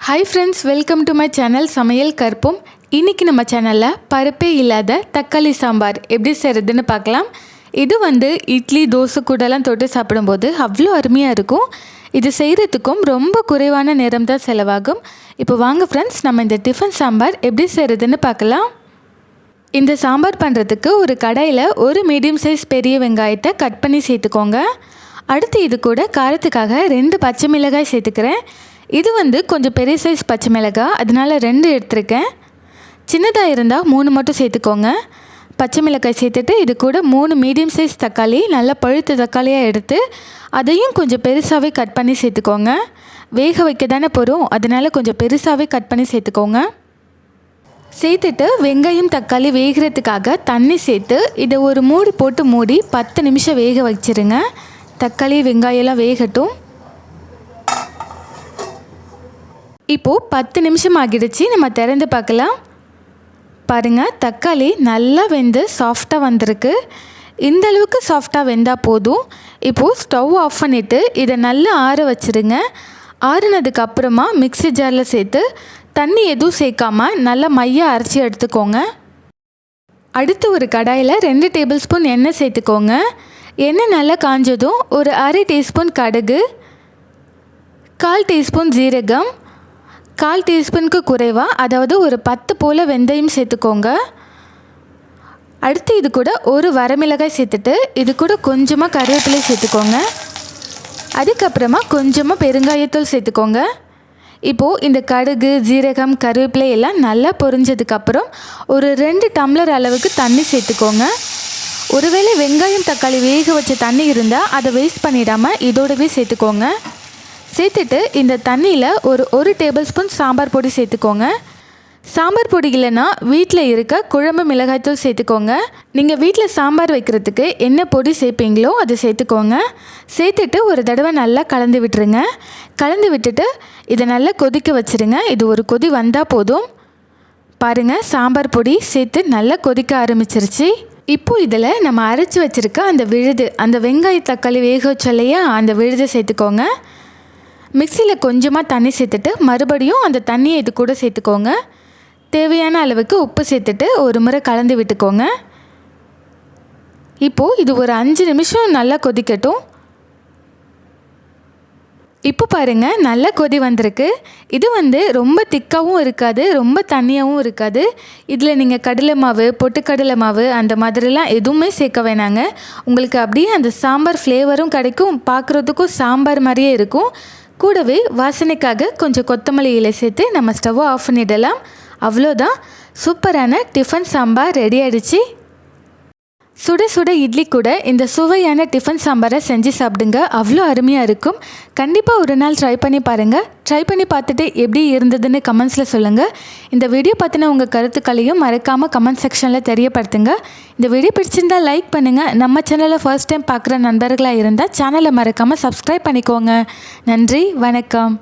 Hi friends, welcome to my channel samayalkarpom. இன்னைக்கு நம்ம சேனல்ல பருப்பே இல்லாத தக்காளி சாம்பார் எப்படி செய்யறதுன்னு பார்க்கலாம். இது இட்லி தோசை கூடலாம் தொட்டு சாப்பிடும்போது அவ்வளோ அருமையா இருக்கும். இது செய்யறதுக்கும் ரொம்ப குறைவான நேரம் தான் செலவாகும். இப்போ வாங்க फ्रेंड्स, நம்ம இந்த டிஃபன் சாம்பார் எப்படி செய்யறதுன்னு பார்க்கலாம். இந்த சாம்பார் பண்ணுறதுக்கு ஒரு கடாயில் ஒரு மீடியம் சைஸ் பெரிய வெங்காயத்தை கட் பண்ணி சேர்த்துக்கோங்க. அடுத்து இது கூட காரத்துக்காக 2 பச்சை மிளகாய் சேர்த்துக்கிறேன். இது கொஞ்சம் பெரிய சைஸ் பச்சை மிளகாய், அதனால் 2 எடுத்துருக்கேன். சின்னதாக இருந்தால் 3 மட்டும் சேர்த்துக்கோங்க. பச்சை மிளகாய் சேர்த்துட்டு இது கூட 3 மீடியம் சைஸ் தக்காளி, நல்லா பழுத்த தக்காளியாக எடுத்து அதையும் கொஞ்சம் பெருசாகவே கட் பண்ணி சேர்த்துக்கோங்க. வேக வைக்க தானே போகிறோம், அதனால் கொஞ்சம் பெருசாகவே கட் பண்ணி சேர்த்துக்கோங்க. சேர்த்துட்டு வெங்காயம் தக்காளி வேகிறதுக்காக தண்ணி சேர்த்து இதை ஒரு மூடி போட்டு மூடி 10 நிமிஷம் வேக வச்சிருங்க. தக்காளி வெங்காயம்லாம் வேகட்டும். இப்போது 10 நிமிஷம் ஆகிடுச்சு, நம்ம திறந்து பார்க்கலாம். பாருங்கள், தக்காளி நல்லா வெந்து சாஃப்டாக வந்திருக்கு. இந்த அளவுக்கு சாஃப்டாக வெந்தால் போதும். இப்போது ஸ்டவ் ஆஃப் பண்ணிவிட்டு இதை நல்லா ஆற வச்சுருங்க. ஆறுனதுக்கப்புறமா மிக்ஸி ஜாரில் சேர்த்து தண்ணி எதுவும் சேர்க்காமல் நல்லா மையாக அரைச்சி எடுத்துக்கோங்க. அடுத்து ஒரு கடாயில் 2 டேபிள் ஸ்பூன் எண்ணெய் சேர்த்துக்கோங்க. எண்ணெய் நல்லா காஞ்சதும் ஒரு அரை டீஸ்பூன் கடுகு, 1/4 டீஸ்பூன் ஜீரகம், 1/4 டீஸ்பூனுக்கு குறைவாக அதாவது ஒரு 10 போல் வெந்தயம் சேர்த்துக்கோங்க. அடுத்து இது கூட ஒரு வரமிளகாய் சேர்த்துட்டு இது கூட கொஞ்சமாக கருவேப்பிலை சேர்த்துக்கோங்க. அதுக்கப்புறமா கொஞ்சமாக பெருங்காயத்தூள் சேர்த்துக்கோங்க. இப்போது இந்த கடுகு ஜீரகம் கருவேப்பிலை எல்லாம் நல்லா பொரிஞ்சதுக்கப்புறம் ஒரு 2 டம்ளர் அளவுக்கு தண்ணி சேர்த்துக்கோங்க. ஒருவேளை வெங்காயம் தக்காளி வேக வச்ச தண்ணி இருந்தால் அதை வேஸ்ட் பண்ணிடாமல் இதோடவே சேர்த்துக்கோங்க. சேர்த்துட்டு இந்த தண்ணியில் ஒரு டேபிள் ஸ்பூன் சாம்பார் பொடி சேர்த்துக்கோங்க. சாம்பார் பொடி இல்லைன்னா வீட்டில் இருக்க குழம்பு மிளகாய்த்தூள் சேர்த்துக்கோங்க. நீங்கள் வீட்டில் சாம்பார் வைக்கிறதுக்கு என்ன பொடி சேர்ப்பீங்களோ அதை சேர்த்துக்கோங்க. சேர்த்துட்டு ஒரு தடவை நல்லா கலந்து விட்டுருங்க. கலந்து விட்டுட்டு இதை நல்லா கொதிக்க வச்சுருங்க. இது ஒரு கொதி வந்தால் போதும். பாருங்கள், சாம்பார் பொடி சேர்த்து நல்லா கொதிக்க ஆரம்பிச்சிருச்சு. இப்போது இதில் நம்ம அரைச்சி வச்சுருக்க அந்த விழுது, அந்த வெங்காய தக்காளி வேக வச்சலையா அந்த விழுதை சேர்த்துக்கோங்க. மிக்சியில் கொஞ்சமாக தண்ணி சேர்த்துட்டு மறுபடியும் அந்த தண்ணியை இது கூட சேர்த்துக்கோங்க. தேவையான அளவுக்கு உப்பு சேர்த்துட்டு ஒரு முறை கலந்து விட்டுக்கோங்க. இப்போது இது ஒரு 5 நிமிஷம் நல்லா கொதிக்கட்டும். இப்போ பாருங்கள், நல்லா கொதி வந்திருக்கு. இது ரொம்ப திக்காகவும் இருக்காது, ரொம்ப தண்ணியாகவும் இருக்காது. இதில் நீங்கள் கடலை மாவு, பொட்டுக்கடலை மாவு அந்த மாதிரிலாம் எதுவுமே சேர்க்க வேணாங்க. உங்களுக்கு அப்படியே அந்த சாம்பார் ஃப்ளேவரும் கிடைக்கும், பார்க்குறதுக்கும் சாம்பார் மாதிரியே இருக்கும். கூடவே வாசனைக்காக கொஞ்சம் கொத்தமல்லி இலை சேர்த்து நம்ம ஸ்டவ்வை ஆஃப் பண்ணிடலாம். அவ்வளோதான், சூப்பரான டிஃபன் சாம்பார் ரெடி ஆகிடுச்சு. சுட சுட இட்லி கூட இந்த சுவையான டிஃபன் சாம்பாரை செஞ்சு சாப்பிடுங்க, அவ்வளோ அருமையாக இருக்கும். கண்டிப்பாக ஒரு நாள் ட்ரை பண்ணி பாருங்கள். ட்ரை பண்ணி பார்த்துட்டு எப்படி இருந்ததுன்னு கமெண்ட்ஸில் சொல்லுங்கள். இந்த வீடியோ பற்றின உங்கள் கருத்துக்களையும் மறக்காமல் கமெண்ட் செக்ஷனில் தெரியப்படுத்துங்க. இந்த வீடியோ பிடிச்சிருந்தால் லைக் பண்ணுங்கள். நம்ம சேனலை ஃபர்ஸ்ட் டைம் பார்க்குற நண்பர்களாக இருந்தால் சேனலை மறக்காமல் சப்ஸ்கிரைப் பண்ணிக்கோங்க. நன்றி, வணக்கம்.